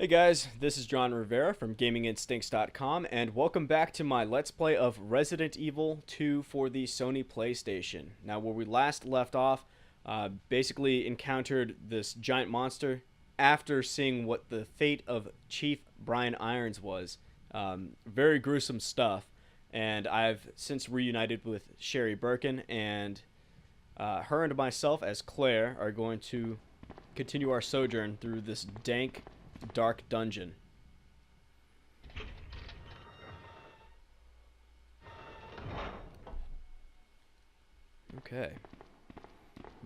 Hey guys, this is John Rivera from GamingInstincts.com, and welcome back to my Let's Play of Resident Evil 2 for the Sony PlayStation. Now, where we last left off, basically encountered this giant monster after seeing what the fate of Chief Brian Irons was. Very gruesome stuff, and I've since reunited with Sherry Birkin, and her and myself as Claire are going to continue our sojourn through this dank, dark dungeon. Okay.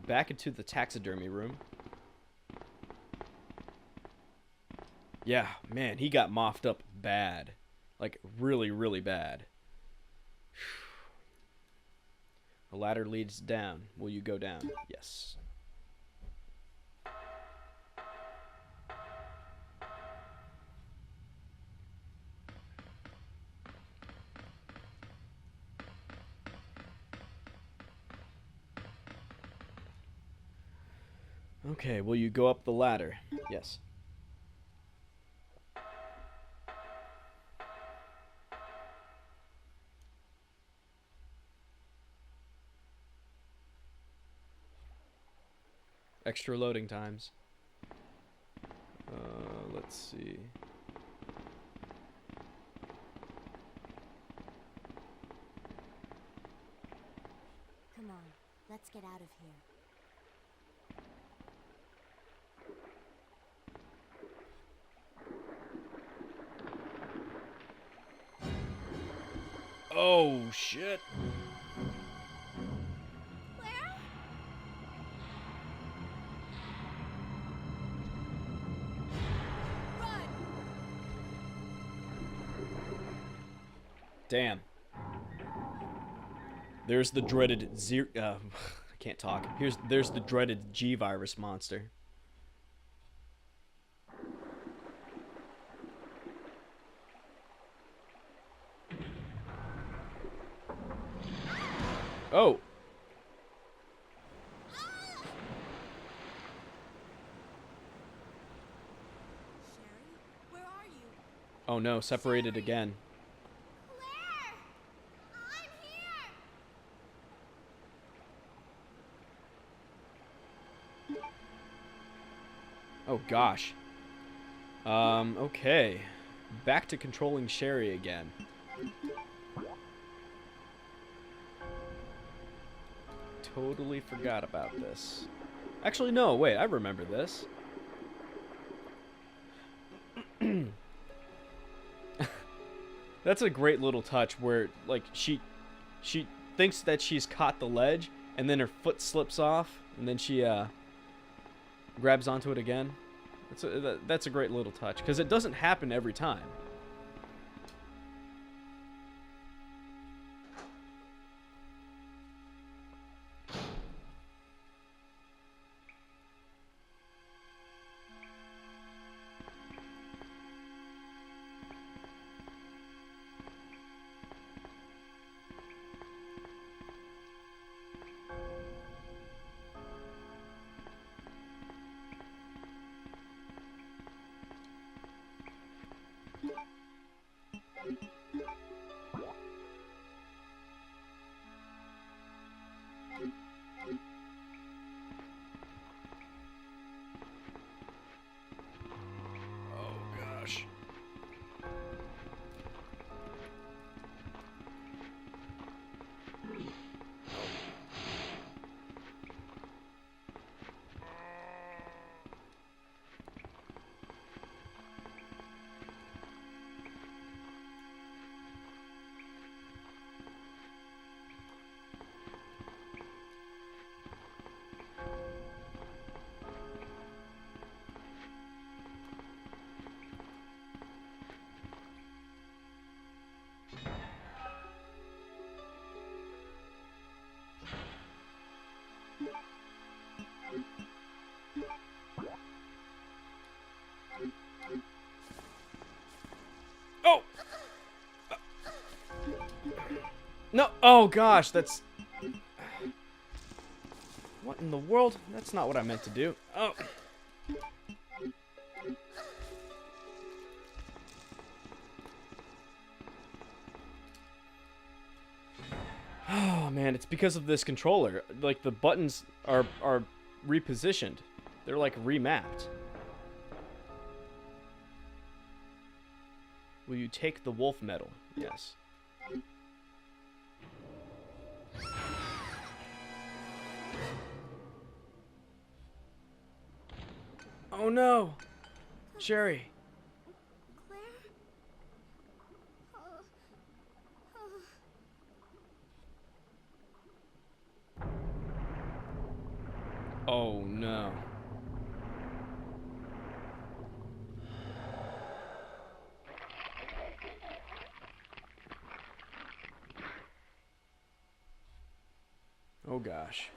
Back into the taxidermy room. Yeah, man, he got mopped up bad. Like, really, really bad. A ladder leads down. Will you go down? Yes. Okay, will you go up the ladder? Yes. Extra loading times. Let's see. Come on, let's get out of here. Oh, shit. Where? Run! Damn. There's the dreaded I can't talk. There's the dreaded G-virus monster. Oh. Sherry, where are you? Oh no, separated again. Claire! I'm here! Oh gosh. Okay. Back to controlling Sherry again. Totally forgot about this. Actually, no, wait, I remember this. That's a great little touch where, like, she thinks that she's caught the ledge, and then her foot slips off, and then she, grabs onto it again. That's a great little touch, because it doesn't happen every time. Oh gosh. Oh! No! Oh gosh, that's... What in the world? That's not what I meant to do. Oh. Oh man, it's because of this controller. Like the buttons are repositioned. They're like remapped. Will you take the wolf medal? Yes. Oh no! Sherry. Claire? Oh. Oh. Oh no. Oh gosh.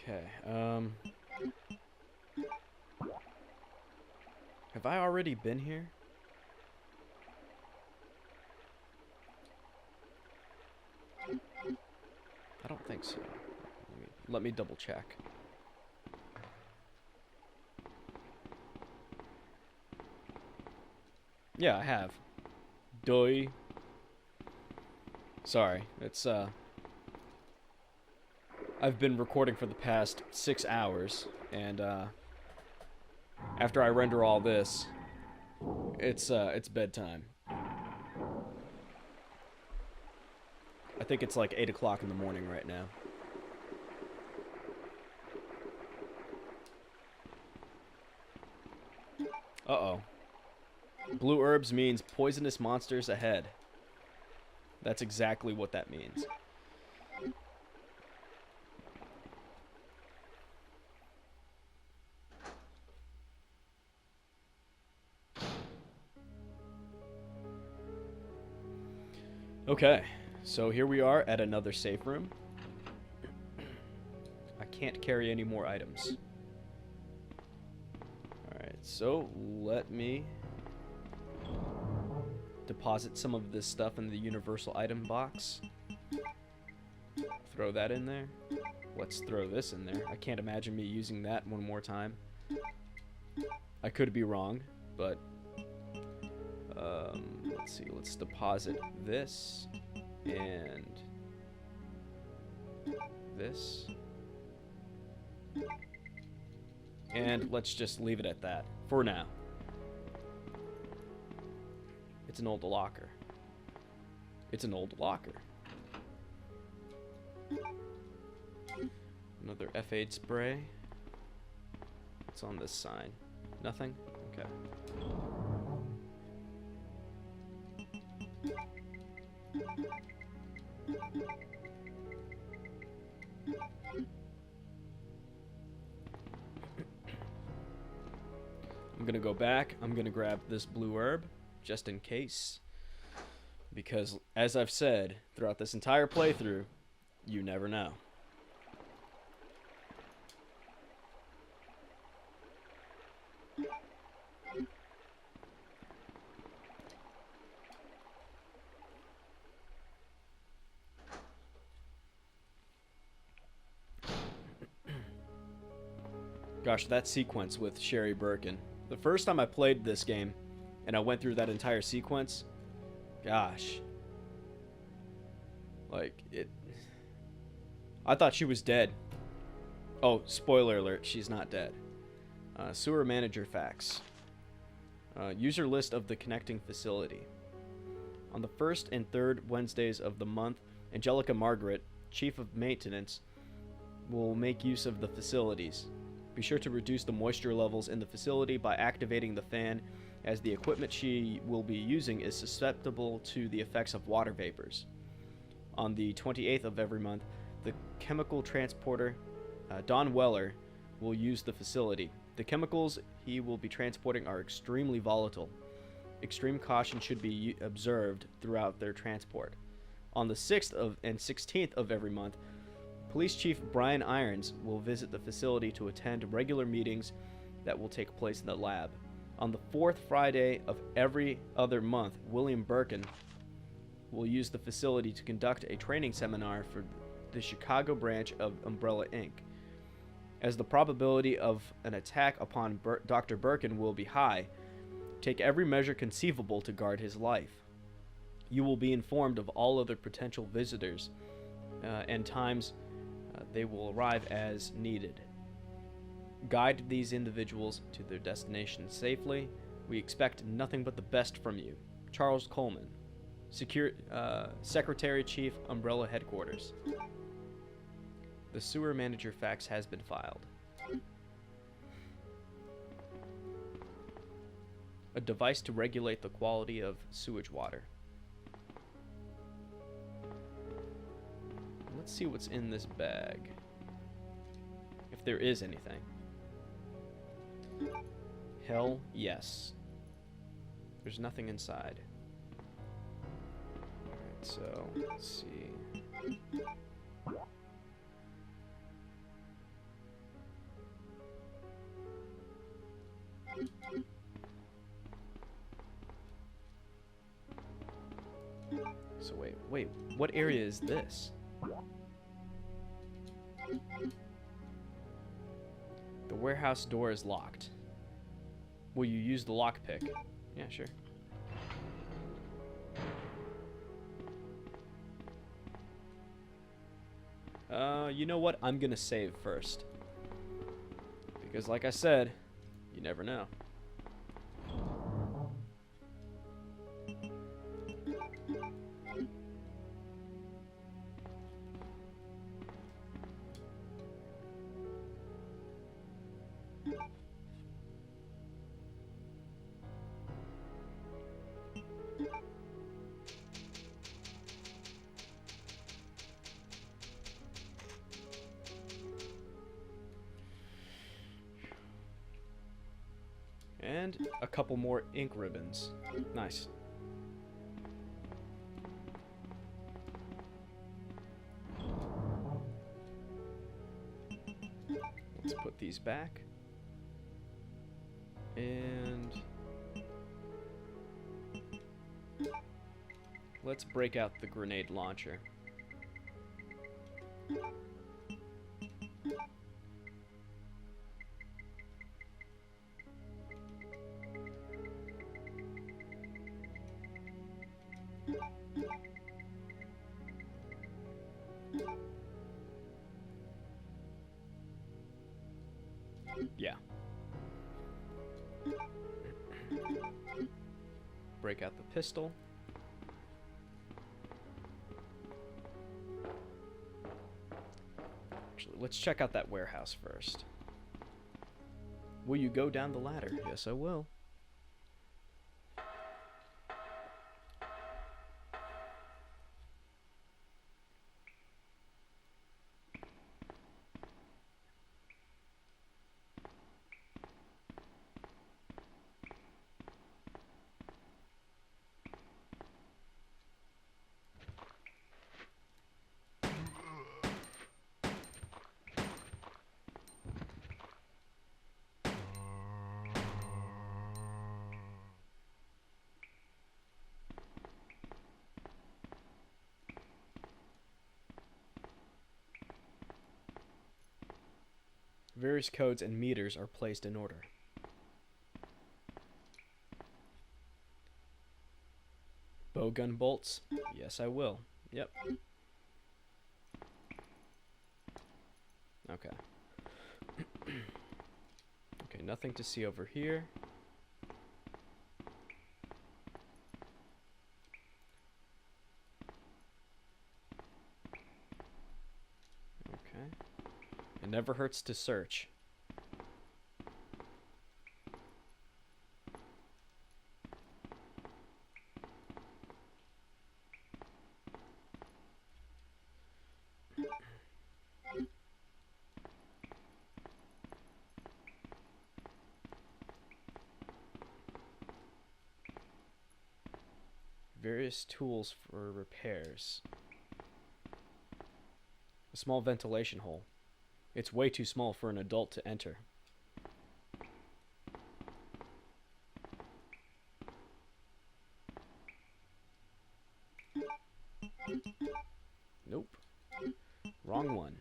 Okay, have I already been here? I don't think so. Let me double check. Yeah, I have. Doi. Sorry, it's I've been recording for the past 6 hours, and after I render all this, it's bedtime. I think it's like 8 o'clock in the morning right now. Uh-oh. Blue herbs means poisonous monsters ahead. That's exactly what that means. Okay, so here we are at another safe room. I can't carry any more items. Alright, so let me deposit some of this stuff in the universal item box. Throw that in there. Let's throw this in there. I can't imagine me using that one more time. I could be wrong, but let's see. Let's deposit this and this. And let's just leave it at that for now. It's an old locker. It's an old locker. Another F8 spray. What's on this sign? Nothing? Okay. I'm gonna go back. I'm gonna grab this blue herb, just in case. Because, as I've said, throughout this entire playthrough, you never know. Gosh, that sequence with Sherry Birkin. The first time I played this game, and I went through that entire sequence, gosh. Like, it... I thought she was dead. Oh, spoiler alert, she's not dead. Sewer manager facts. User list of the connecting facility. On the first and third Wednesdays of the month, Angelica Margaret, Chief of Maintenance, will make use of the facilities. Be sure to reduce the moisture levels in the facility by activating the fan, as the equipment she will be using is susceptible to the effects of water vapors. On the 28th of every month, the chemical transporter, Don Weller, will use the facility. The chemicals he will be transporting are extremely volatile. Extreme caution should be observed throughout their transport. On the 6th and 16th of every month, Police Chief Brian Irons will visit the facility to attend regular meetings that will take place in the lab. On the 4th Friday of every other month, William Birkin will use the facility to conduct a training seminar for the Chicago branch of Umbrella Inc. As the probability of an attack upon Dr. Birkin will be high, take every measure conceivable to guard his life. You will be informed of all other potential visitors and times they will arrive as needed. Guide these individuals to their destination safely. We expect nothing but the best from you. Charles Coleman, Secretary Chief, Umbrella Headquarters. The sewer manager fax has been filed. A device to regulate the quality of sewage water. Let's see what's in this bag. If there is anything. Hell, yes. There's nothing inside. Alright, so, let's see. So wait, what area is this? The warehouse door is locked. Will you use the lockpick? Yeah, sure. You know what? I'm gonna save first. Because like I said, you never know. And a couple more ink ribbons. Nice. Let's put these back. And let's break out the grenade launcher. Yeah. Break out the pistol. Actually, let's check out that warehouse first. Will you go down the ladder? Yes, I will. Various codes and meters are placed in order. Bowgun bolts? Yes, I will. Yep. Okay. Okay, nothing to see over here. Okay. It never hurts to search. Various tools for repairs. A small ventilation hole. It's way too small for an adult to enter. Nope. wrong one.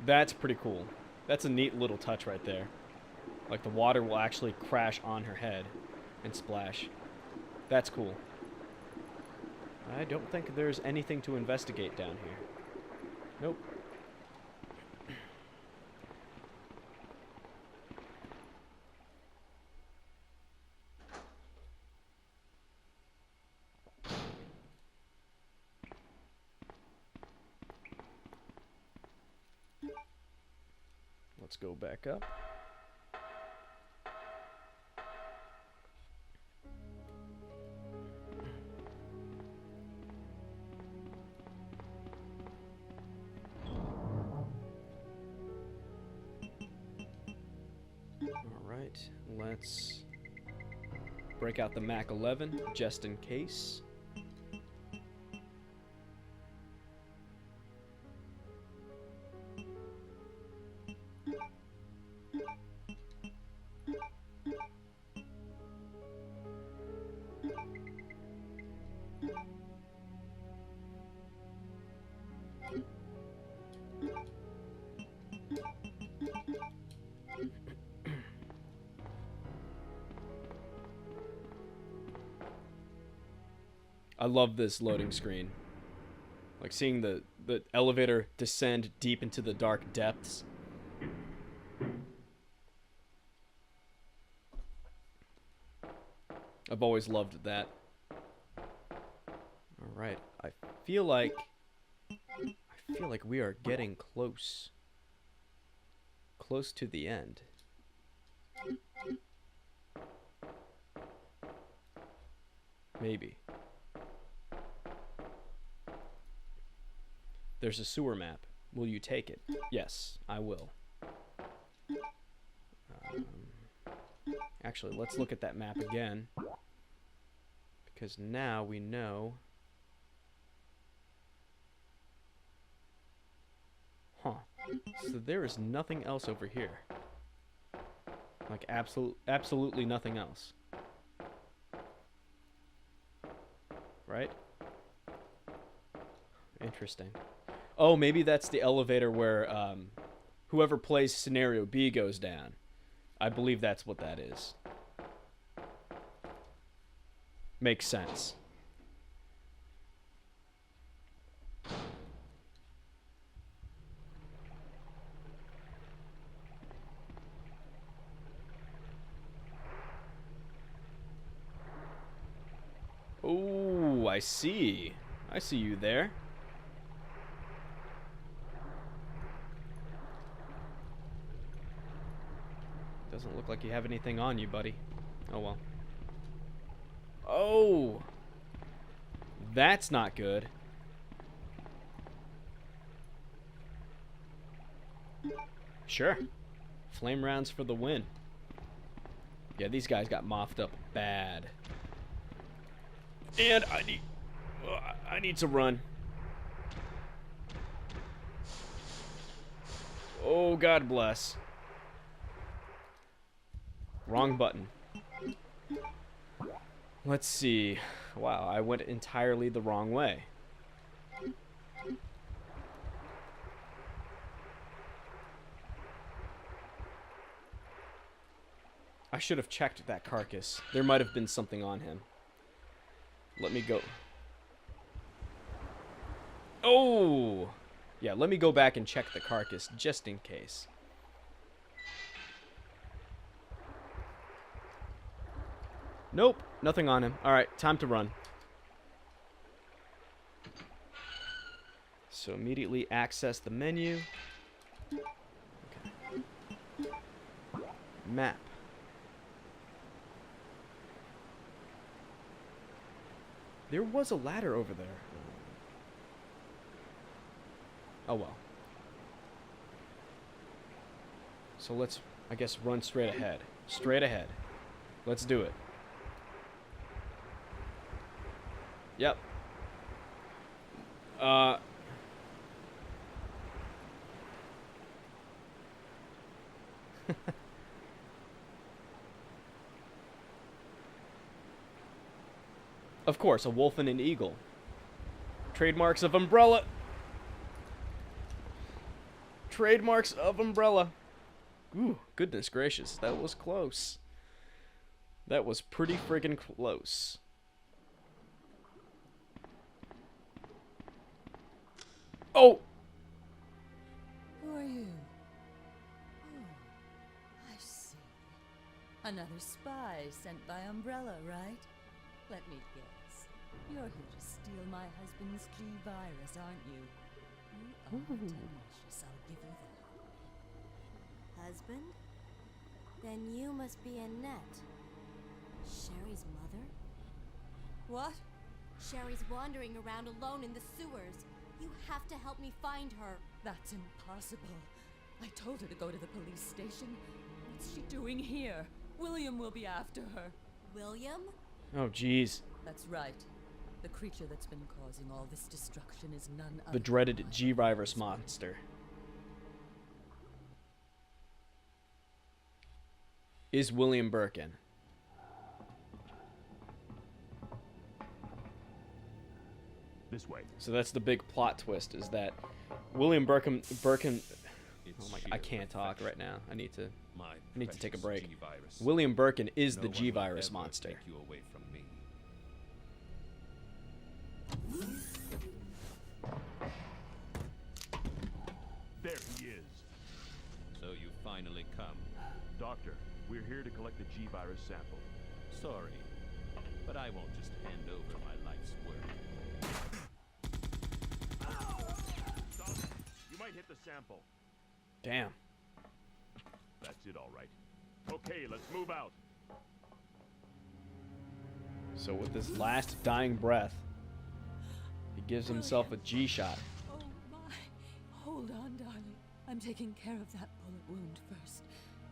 That's pretty cool. That's a neat little touch right there. Like the water will actually crash on her head and splash. That's cool. I don't think there's anything to investigate down here. Nope. Let's go back up. Alright, let's break out the Mac 11 just in case. I love this loading screen. Like seeing the elevator descend deep into the dark depths. I've always loved that. Alright, I feel like we are getting close. Close to the end. Maybe. There's a sewer map. Will you take it? Yes, I will. Actually, let's look at that map again. Because now we know. Huh. So there is nothing else over here. Like absolutely nothing else. Right? Interesting. Oh, maybe that's the elevator where whoever plays scenario B goes down. I believe that's what that is. Makes sense. Oh, I see. I see you there. Doesn't look like you have anything on you, buddy. Oh well. Oh! That's not good. Sure. Flame rounds for the win. Yeah, these guys got mopped up bad. And I need to run. Oh, God bless. Wrong button. Let's see. Wow, I went entirely the wrong way. I should have checked that carcass. There might have been something on him. Let me go. Oh! Yeah, let me go back and check the carcass just in case. Nope, nothing on him. Alright, time to run. So immediately access the menu. Okay. Map. There was a ladder over there. Oh well. So let's I guess run straight ahead. Straight ahead. Let's do it. Yep. Of course, a wolf and an eagle. Trademarks of Umbrella. Trademarks of Umbrella. Ooh, goodness gracious. That was close. That was pretty friggin' close. Oh! Who are you? Oh, I see. Another spy sent by Umbrella, right? Let me guess. You're here to steal my husband's G-virus, aren't you? You are tenacious, I'll give you that. Husband? Then you must be Annette. Sherry's mother? What? Sherry's wandering around alone in the sewers. You have to help me find her. That's impossible. I told her to go to the police station. What's she doing here? William will be after her. William? Oh, jeez. That's right. The creature that's been causing all this destruction is none other The dreaded G-virus monster. Is William Birkin. This way. So that's the big plot twist, is that William Birkin oh my, I can't talk right now. I need to take a break. William Birkin is the G-virus monster. Take you away from me. There he is. So you finally come. Doctor, we're here to collect the G-virus sample. Sorry, but I won't just hand over my life's work. Stop. You might hit the sample. Damn. That's it, all right. Okay, let's move out. So with his last dying breath, he gives himself a G-shot. Oh my. Hold on, darling. I'm taking care of that bullet wound first.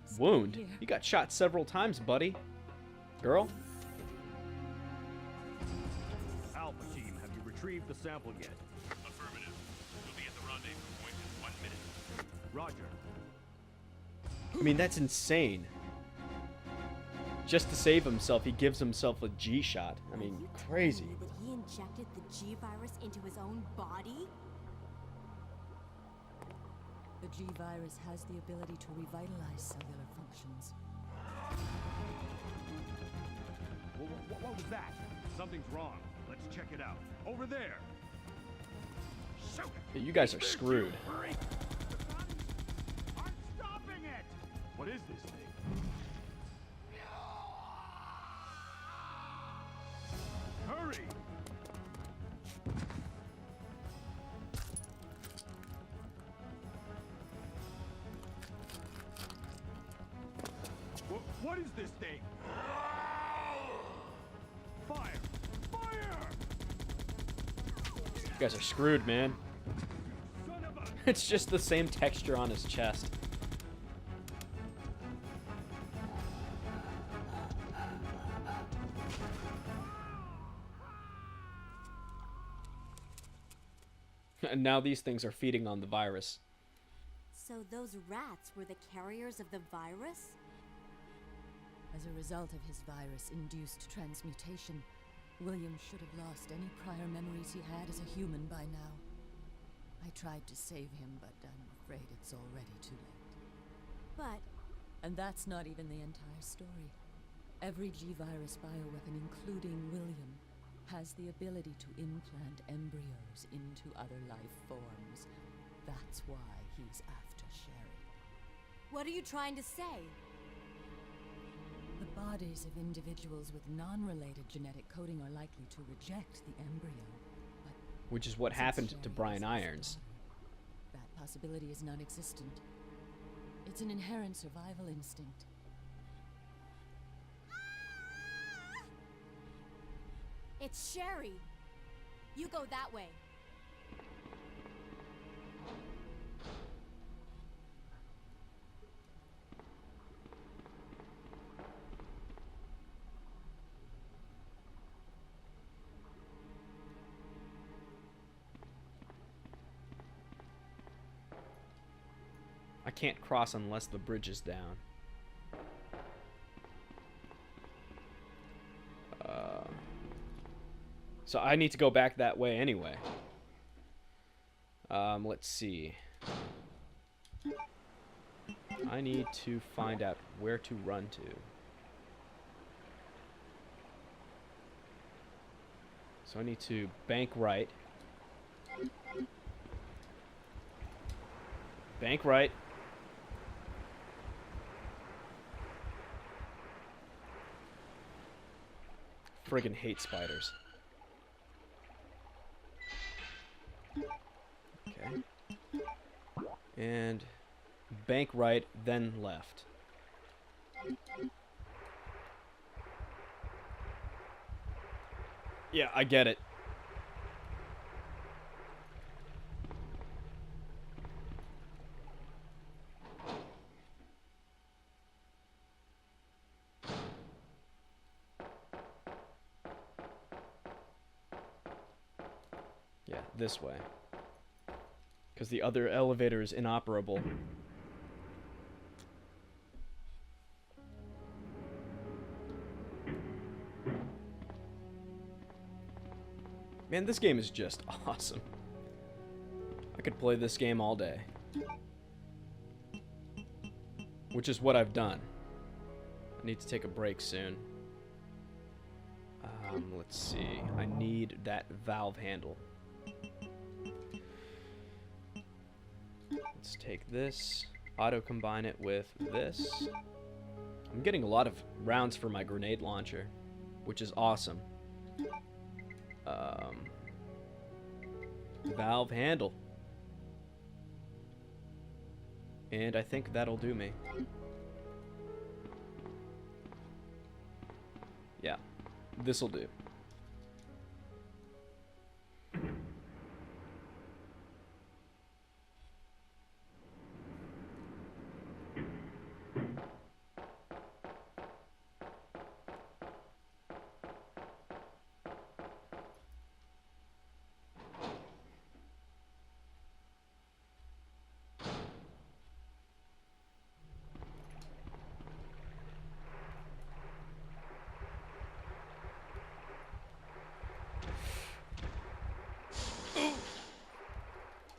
Stay Wound? here. You got shot several times, buddy. Girl? Alpha team, have you retrieved the sample yet? Affirmative. We'll be at the rendezvous point in 1 minute. Roger. I mean, that's insane. Just to save himself, he gives himself a G-shot. I mean, Are you crazy. telling me that he injected the G-virus into his own body? The G-virus has the ability to revitalize cellular functions. What was that? Something's wrong. Let's check it out. Over there. Shoot! Yeah, you guys are screwed. Hurry! I'm stopping it! What is this thing? Hurry! What is this thing? Fire! Fire! You guys are screwed, man. Son of a... It's just the same texture on his chest. And now these things are feeding on the virus. So those rats were the carriers of the virus? As a result of his virus-induced transmutation, William should have lost any prior memories he had as a human by now. I tried to save him, but I'm afraid it's already too late. But And that's not even the entire story. Every G-virus bioweapon, including William, has the ability to implant embryos into other life forms. That's why he's after Sherry. what are you trying to say? The bodies of individuals with non-related genetic coding are likely to reject the embryo, but Which is what since happened to Sherry Brian is his Irons. daughter, that possibility is non-existent. It's an inherent survival instinct. It's Sherry. You go that way. can't cross unless the bridge is down. So I need to go back that way anyway. Let's see. I need to find out where to run to. So I need to bank right. Bank right. Friggin' hate spiders. Okay. And bank right, then left. Yeah, I get it. Yeah, this way. Because the other elevator is inoperable. Man, this game is just awesome. I could play this game all day. Which is what I've done. I need to take a break soon. Let's see. I need that valve handle. Let's take this, auto-combine it with this. I'm getting a lot of rounds for my grenade launcher, which is awesome. Valve handle. And I think that'll do me. Yeah, this'll do.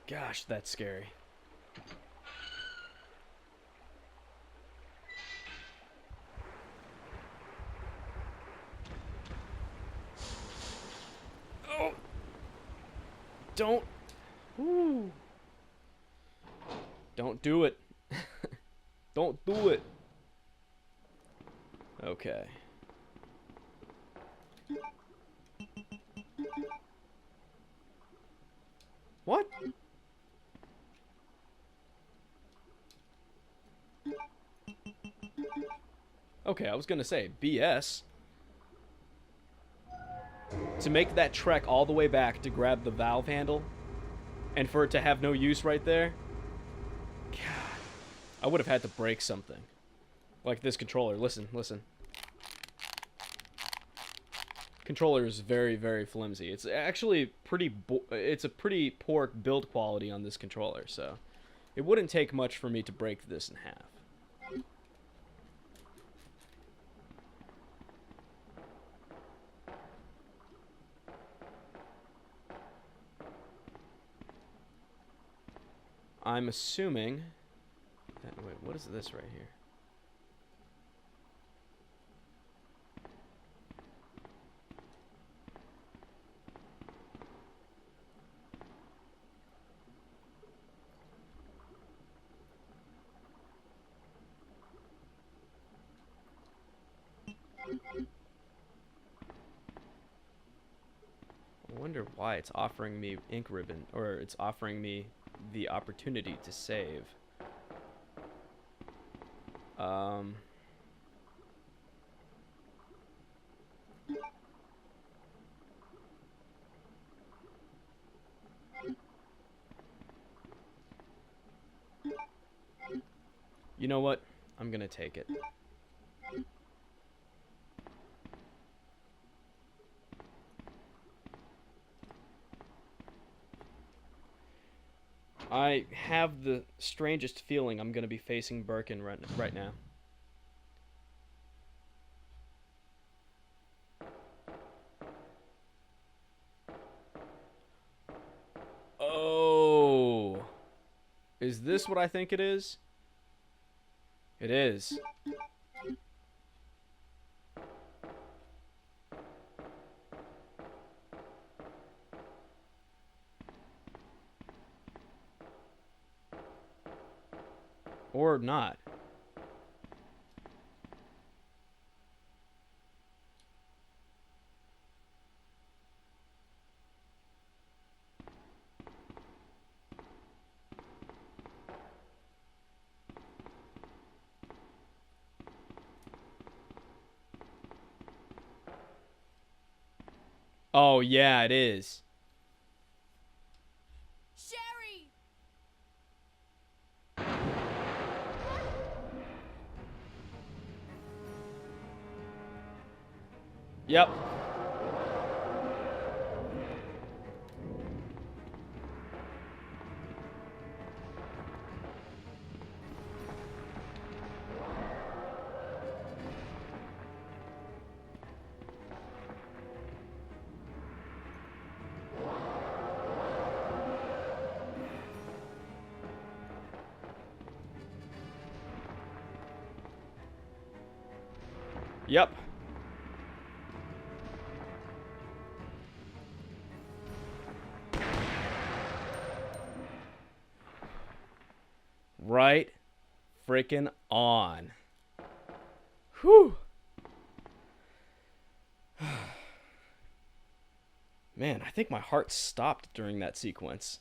Gosh, that's scary. Oh! Don't. Woo. Don't do it. Don't do it. Okay. What? Okay, I was gonna say, BS. To make that trek all the way back to grab the valve handle, and for it to have no use right there, God, I would have had to break something. Like this controller. Listen, listen. Controller is very, very flimsy. It's actually it's a pretty poor build quality on this controller, so it wouldn't take much for me to break this in half. I'm assuming that, wait, what is this right here? I wonder why it's offering me ink ribbon, or it's offering me the opportunity to save. You know what? I'm gonna take it. I have the strangest feeling I'm going to be facing Birkin right now. Oh. Is this what I think it is? It is. Or not. Oh, yeah, it is. Sherry! Yep. Yep. Right freaking on. Whew. Man, I think my heart stopped during that sequence.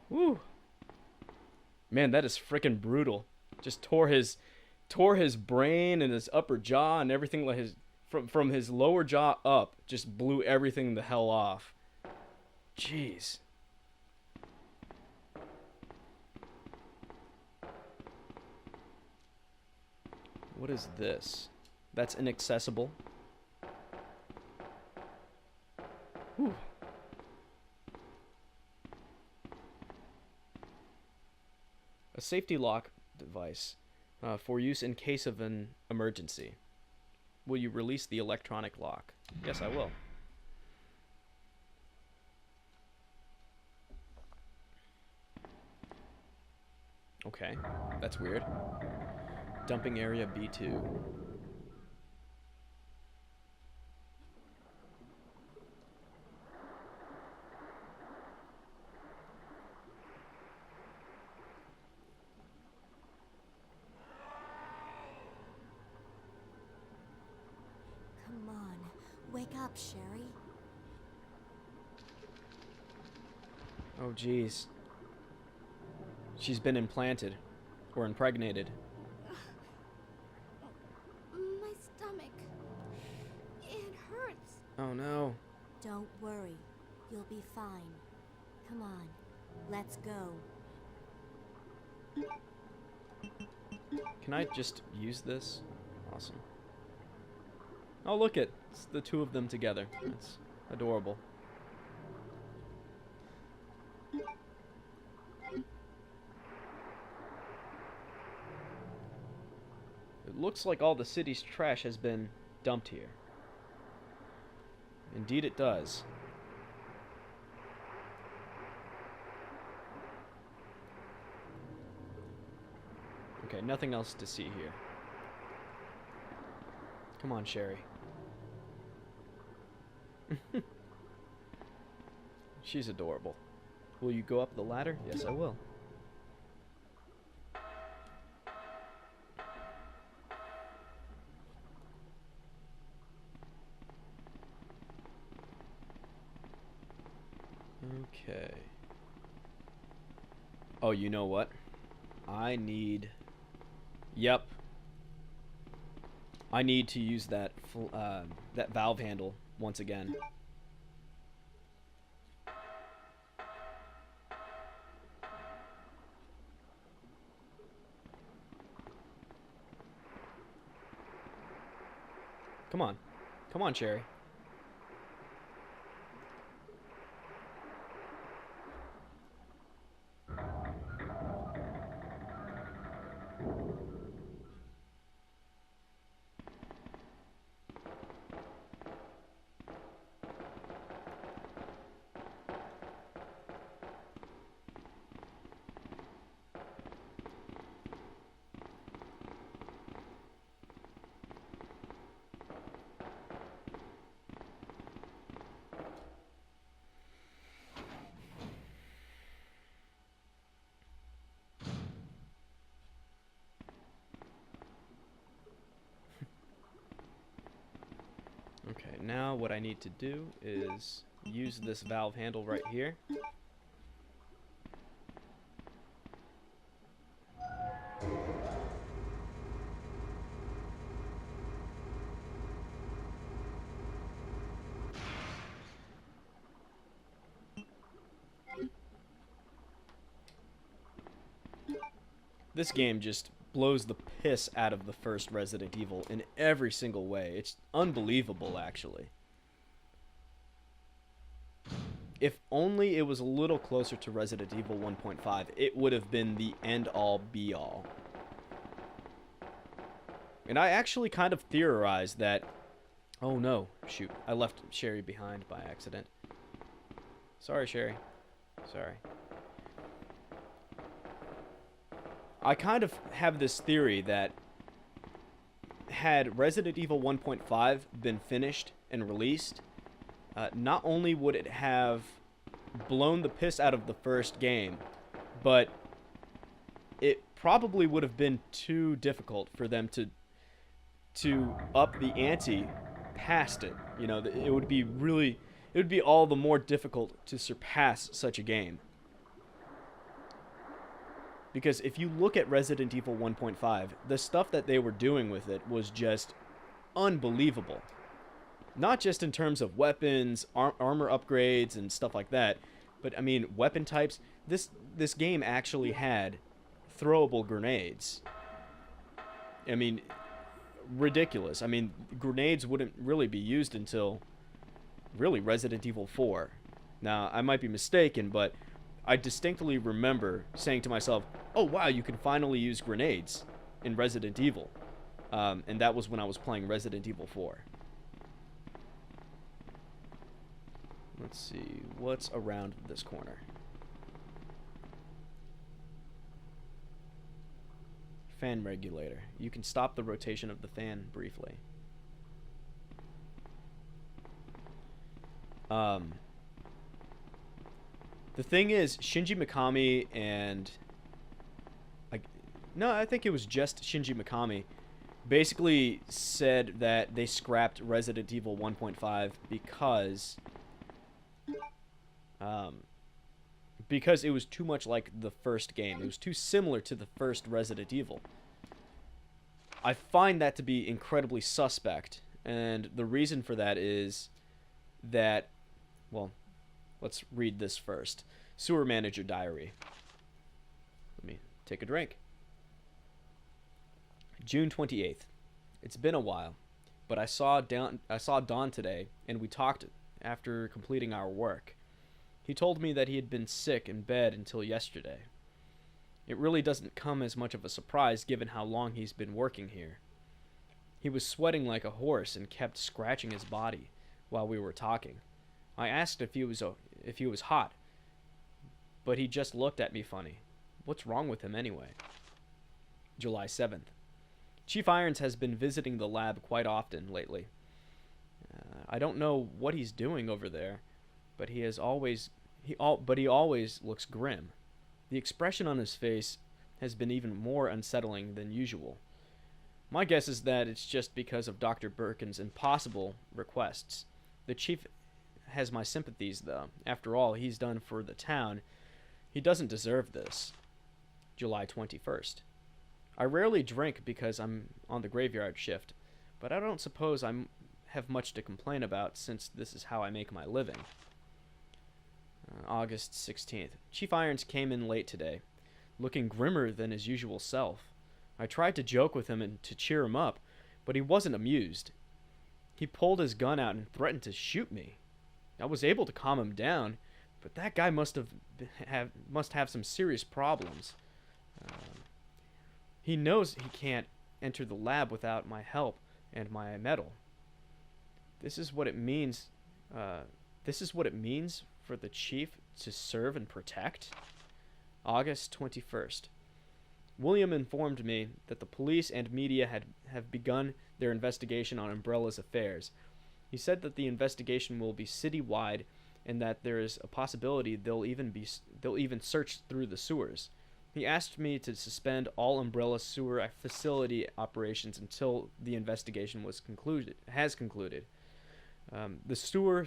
Whew. Man, that is freaking brutal. Just tore his brain and his upper jaw and everything, like his from his lower jaw up, just blew everything the hell off. Jeez. What is this? That's inaccessible. Whew. A safety lock device for use in case of an emergency. Will you release the electronic lock? Yes, I will. Okay, that's weird. Dumping area B2. Come on, wake up, Sherry. Oh, jeez. She's been implanted. Or impregnated. My stomach. It hurts. Oh, no. Don't worry. You'll be fine. Come on, let's go. Can I just use this? Awesome. Oh, look it. It's the two of them together. That's adorable. It looks like all the city's trash has been dumped here. Indeed it does. Okay, nothing else to see here. Come on, Sherry. She's adorable. Will you go up the ladder? Yes, I will. Okay. Oh, you know what? I need... Yep. I need to use that that valve handle once again. Come on. Come on, Cherry. now what I need to do is use this valve handle right here. This game just blows the piss out of the first Resident Evil in every single way. It's unbelievable, actually. If only it was a little closer to Resident Evil 1.5, it would have been the end-all, be-all. And I actually kind of theorized that... Oh no, shoot. I left Sherry behind by accident. Sorry, Sherry. Sorry. I kind of have this theory that had Resident Evil 1.5 been finished and released, not only would it have blown the piss out of the first game, but it probably would have been too difficult for them to up the ante past it. You know, it would be all the more difficult to surpass such a game. Because if you look at Resident Evil 1.5, the stuff that they were doing with it was just unbelievable. Not just in terms of weapons, armor upgrades, and stuff like that, but, I mean, weapon types. This game actually had throwable grenades. I mean, ridiculous. I mean, grenades wouldn't really be used until, really, Resident Evil 4. Now, I might be mistaken, but I distinctly remember saying to myself, oh wow, you can finally use grenades in Resident Evil. And that was when I was playing Resident Evil 4. Let's see, what's around this corner? Fan regulator. You can stop the rotation of the fan briefly. The thing is, Shinji Mikami and... I think it was just Shinji Mikami basically said that they scrapped Resident Evil 1.5 because it was too much like the first game. It was too similar to the first Resident Evil. I find that to be incredibly suspect, and the reason for that is that, well, let's read this first. Sewer Manager Diary. Let me take a drink. June 28th. It's been a while, but I saw Don today, and we talked after completing our work. He told me that he had been sick in bed until yesterday. It really doesn't come as much of a surprise given how long he's been working here. He was sweating like a horse and kept scratching his body while we were talking. I asked if he was hot, but he just looked at me funny. What's wrong with him anyway? July 7th. Chief Irons has been visiting the lab quite often lately. I don't know what he's doing over there, but he always looks grim. The expression on his face has been even more unsettling than usual. My guess is that it's just because of Dr. Birkin's impossible requests. The chief has my sympathies, though. After all he's done for the town, he doesn't deserve this. July 21st. I rarely drink because I'm on the graveyard shift, but I don't suppose I have much to complain about since this is how I make my living. August 16th. Chief Irons came in late today, looking grimmer than his usual self. I tried to joke with him and to cheer him up, but he wasn't amused. He pulled his gun out and threatened to shoot me. I was able to calm him down, but that guy must have some serious problems. He knows he can't enter the lab without my help and my medal. This is what it means. This is what it means for the chief to serve and protect. August 21st. William informed me that the police and media have begun their investigation on Umbrella's affairs. He said that the investigation will be citywide and that there is a possibility they'll even search through the sewers. He asked me to suspend all Umbrella sewer facility operations until the investigation has concluded. The sewer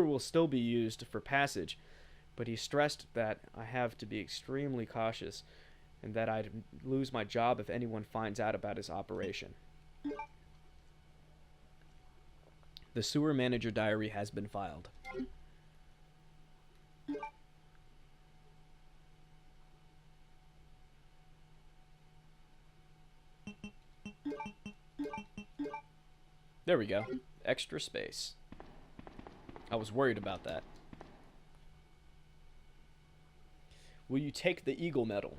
will still be used for passage, but he stressed that I have to be extremely cautious and that I'd lose my job if anyone finds out about his operation. The sewer manager diary has been filed. There we go. Extra space. I was worried about that. Will you take the Eagle medal?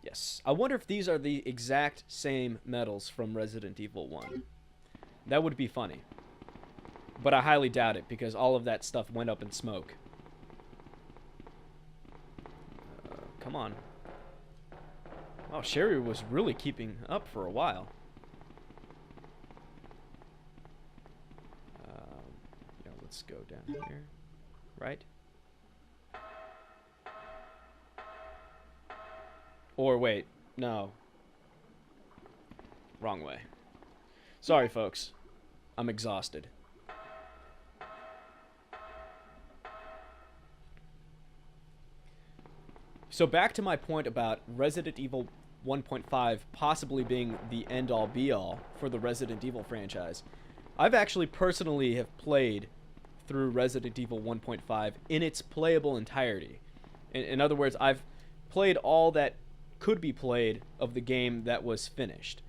Yes. I wonder if these are the exact same medals from Resident Evil 1. That would be funny. But I highly doubt it, because all of that stuff went up in smoke. Come on. Oh, Sherry was really keeping up for a while. Let's go down here. Right? Or wait, no. Wrong way. Sorry, folks. I'm exhausted. So back to my point about Resident Evil 1.5 possibly being the end-all be-all for the Resident Evil franchise. I've actually personally have played through Resident Evil 1.5 in its playable entirety. In other words, I've played all that could be played of the game that was finished.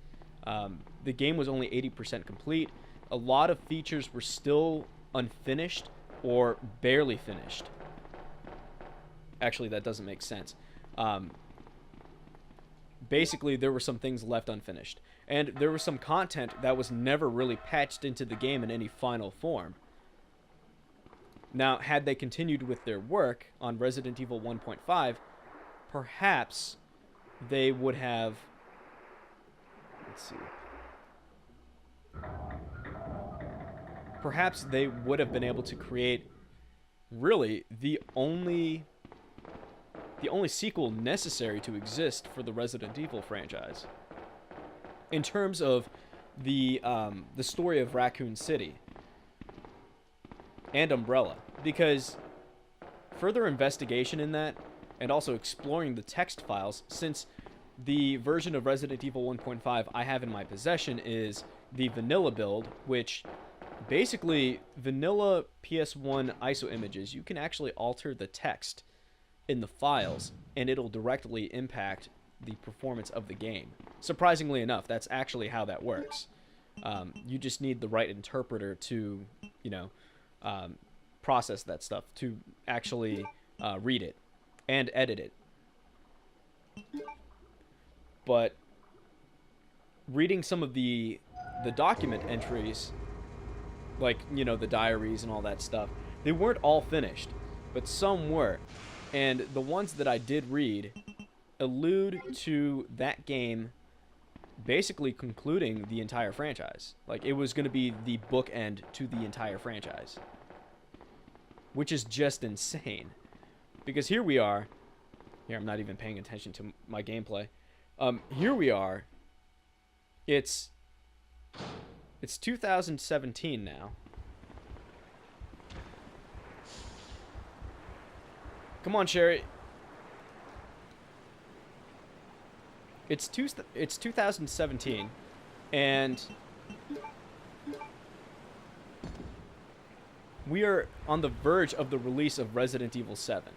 The game was only 80% complete. A lot of features were still unfinished or barely finished. Actually, that doesn't make sense. Basically, there were some things left unfinished. And there was some content that was never really patched into the game in any final form. Now, had they continued with their work on Resident Evil 1.5, perhaps they would have... Let's see. Perhaps they would have been able to create really the only sequel necessary to exist for the Resident Evil franchise. In terms of the story of Raccoon City and Umbrella, because further investigation in that, and also exploring the text files, since the version of Resident Evil 1.5 I have in my possession is the vanilla build, which basically vanilla PS1 ISO images, you can actually alter the text in the files and it'll directly impact the performance of the game. Surprisingly enough, that's actually how that works. You just need the right interpreter to, process that stuff, to actually read it and edit it. But reading some of the document entries, like, the diaries and all that stuff, they weren't all finished, but some were. And the ones that I did read allude to that game basically concluding the entire franchise. Like, it was going to be the bookend to the entire franchise. Which is just insane. Because here we are. Here, I'm not even paying attention to my gameplay. Here we are. It's 2017 now. Come on, Sherry. It's 2017, and we are on the verge of the release of Resident Evil 7.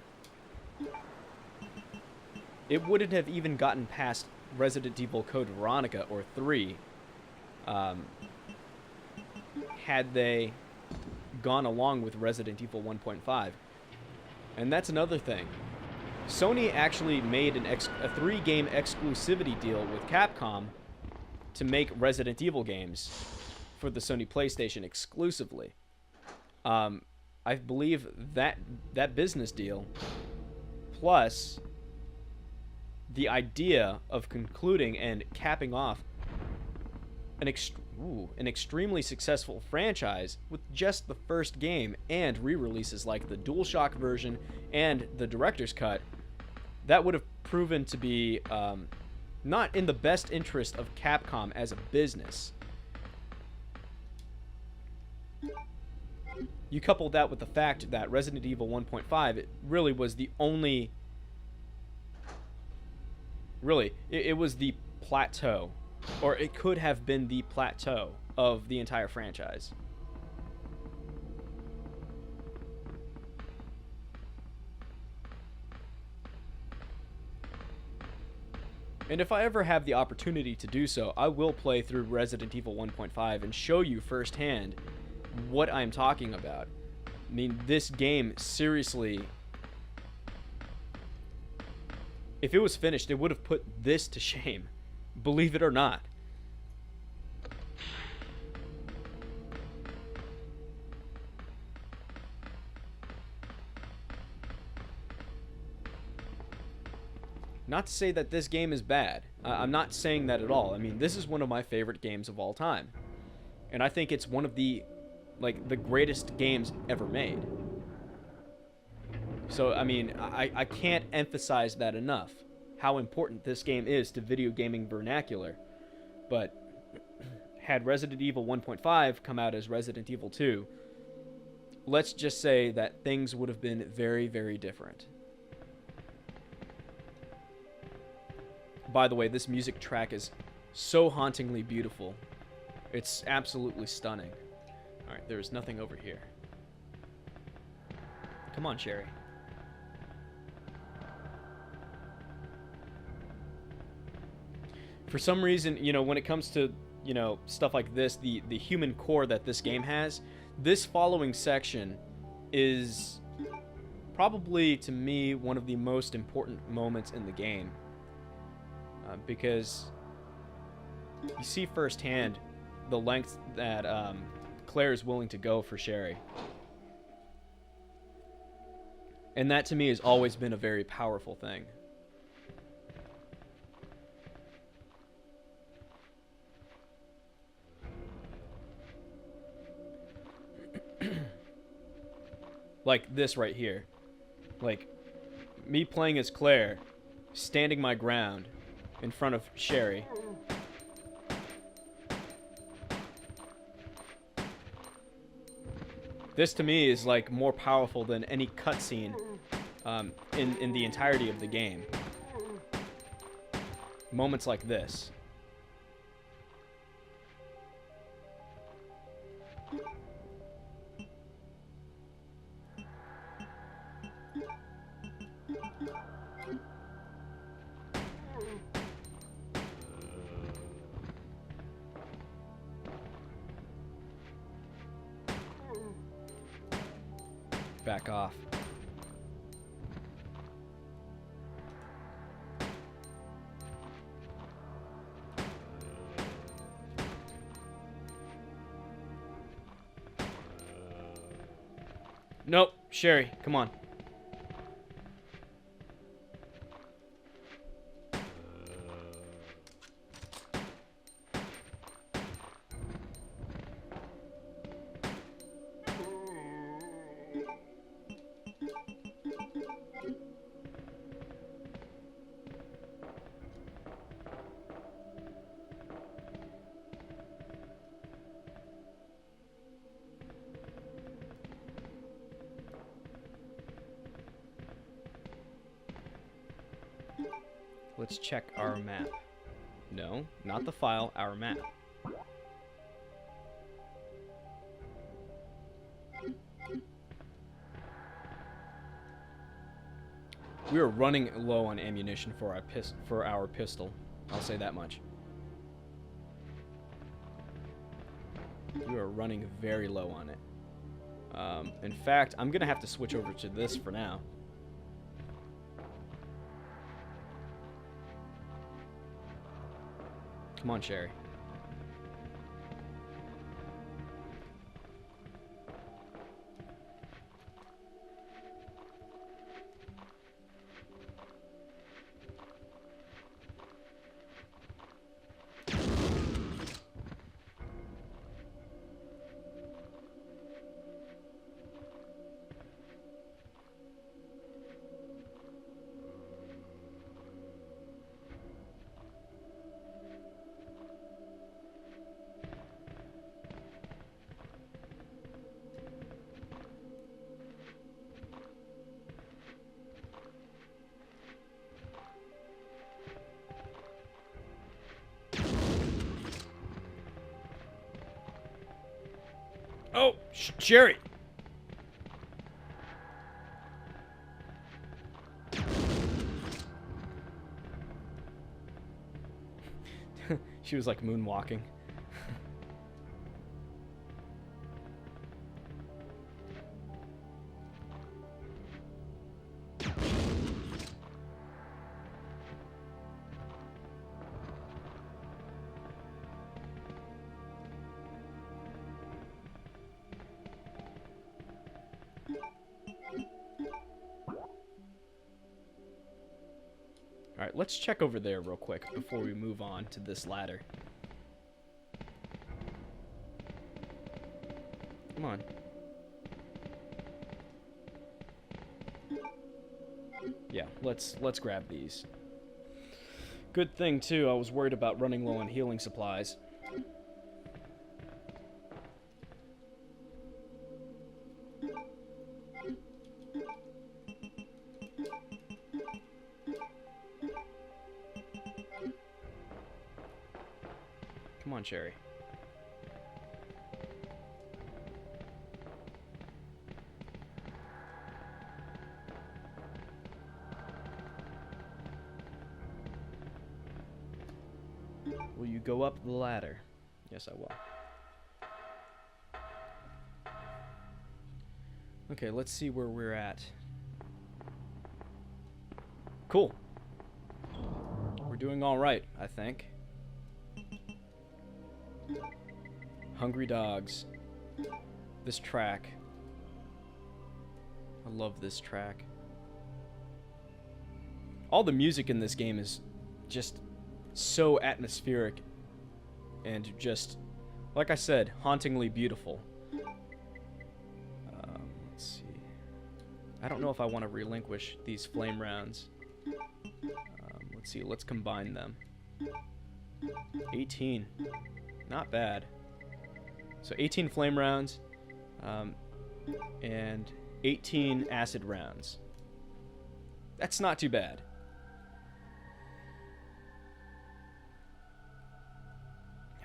It wouldn't have even gotten past Resident Evil Code Veronica or 3 had they gone along with Resident Evil 1.5. And that's another thing. Sony actually made a 3-game exclusivity deal with Capcom to make Resident Evil games for the Sony PlayStation exclusively. I believe that business deal, plus the idea of concluding and capping off an extremely successful franchise with just the first game and re-releases like the DualShock version and the Director's Cut, that would have proven to be not in the best interest of Capcom as a business. you couple that with the fact that Resident Evil 1.5, it really was the only, really, it was the plateau, or it could have been the plateau of the entire franchise. And if I ever have the opportunity to do so, I will play through Resident Evil 1.5 and show you firsthand what I'm talking about. I mean, this game, seriously, if it was finished, it would have put this to shame. Believe it or not. Not to say that this game is bad. I'm not saying that at all. I mean, this is one of my favorite games of all time. And I think it's one of the, like, the greatest games ever made. So, I mean, I can't emphasize that enough, how important this game is to video gaming vernacular. But had Resident Evil 1.5 come out as Resident Evil 2, let's just say that things would have been very, very different. By the way, this music track is so hauntingly beautiful. It's absolutely stunning. Alright, there's nothing over here. Come on, Sherry. For some reason, you know, when it comes to, you know, stuff like this, the human core that this game has, this following section is probably, to me, one of the most important moments in the game. Because you see firsthand the lengths that Claire is willing to go for Sherry. And that to me has always been a very powerful thing. Like this right here. Like, me playing as Claire, standing my ground in front of Sherry. This to me is like more powerful than any cutscene in the entirety of the game. Moments like this. Back off. Nope, Sherry, come on. Let's check our map. No, not the file, our map. We are running low on ammunition for our pistol. I'll say that much. We are running very low on it. In fact, I'm gonna have to switch over to this for now. Come on, Sherry. Oh, Sherry! She was like moonwalking. Alright, let's check over there real quick before we move on to this ladder. Come on. Yeah, let's grab these. Good thing, too, I was worried about running low on healing supplies. Come on, Cherry. Will you go up the ladder? Yes, I will. Okay, let's see where we're at. Cool. We're doing all right, I think. Hungry dogs. This track. I love this track. All the music in this game is just so atmospheric and just, like I said, hauntingly beautiful. Let's see. I don't know if I want to relinquish these flame rounds. Let's see. Let's combine them. 18. Not bad. So 18 flame rounds and 18 acid rounds. That's not too bad.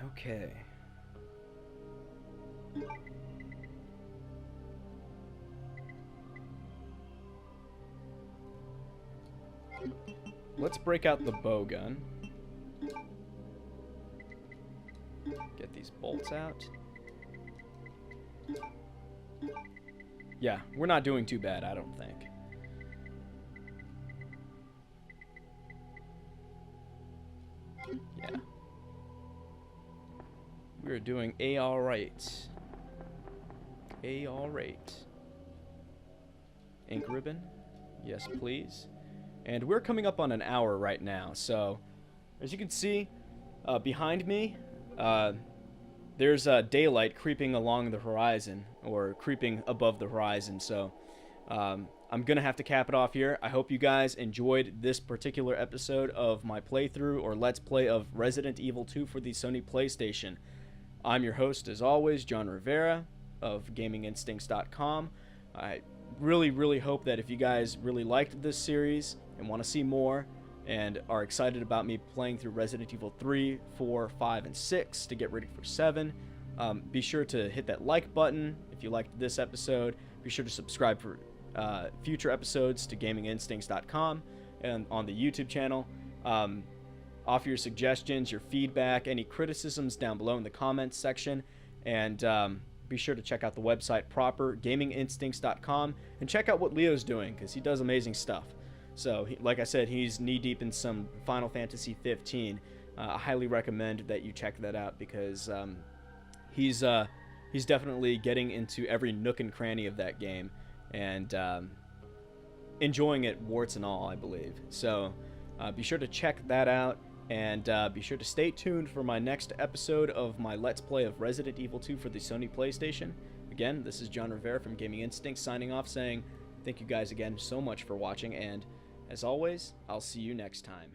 Okay. Let's break out the bow gun. Get these bolts out. Yeah, we're not doing too bad, I don't think. Yeah. We're doing alright. Alright. Ink ribbon? Yes, please. And we're coming up on an hour right now, so as you can see, behind me, there's daylight creeping along the horizon, or creeping above the horizon, so I'm going to have to cap it off here. I hope you guys enjoyed this particular episode of my playthrough, or Let's Play of Resident Evil 2 for the Sony PlayStation. I'm your host, as always, John Rivera of GamingInstincts.com. I really hope that if you guys really liked this series and want to see more, and are excited about me playing through Resident Evil 3, 4, 5, and 6 to get ready for 7. Be sure to hit that like button if you liked this episode. Be sure to subscribe for future episodes to GamingInstincts.com and on the YouTube channel. Offer your suggestions, your feedback, any criticisms down below in the comments section. And be sure to check out the website proper, GamingInstincts.com, and check out what Leo's doing, because he does amazing stuff. So, like I said, he's knee-deep in some Final Fantasy 15. I highly recommend that you check that out, because he's definitely getting into every nook and cranny of that game, and enjoying it warts and all, I believe. So, be sure to check that out, and be sure to stay tuned for my next episode of my Let's Play of Resident Evil 2 for the Sony PlayStation. Again, this is John Rivera from Gaming Instincts signing off, saying thank you guys again so much for watching, and as always, I'll see you next time.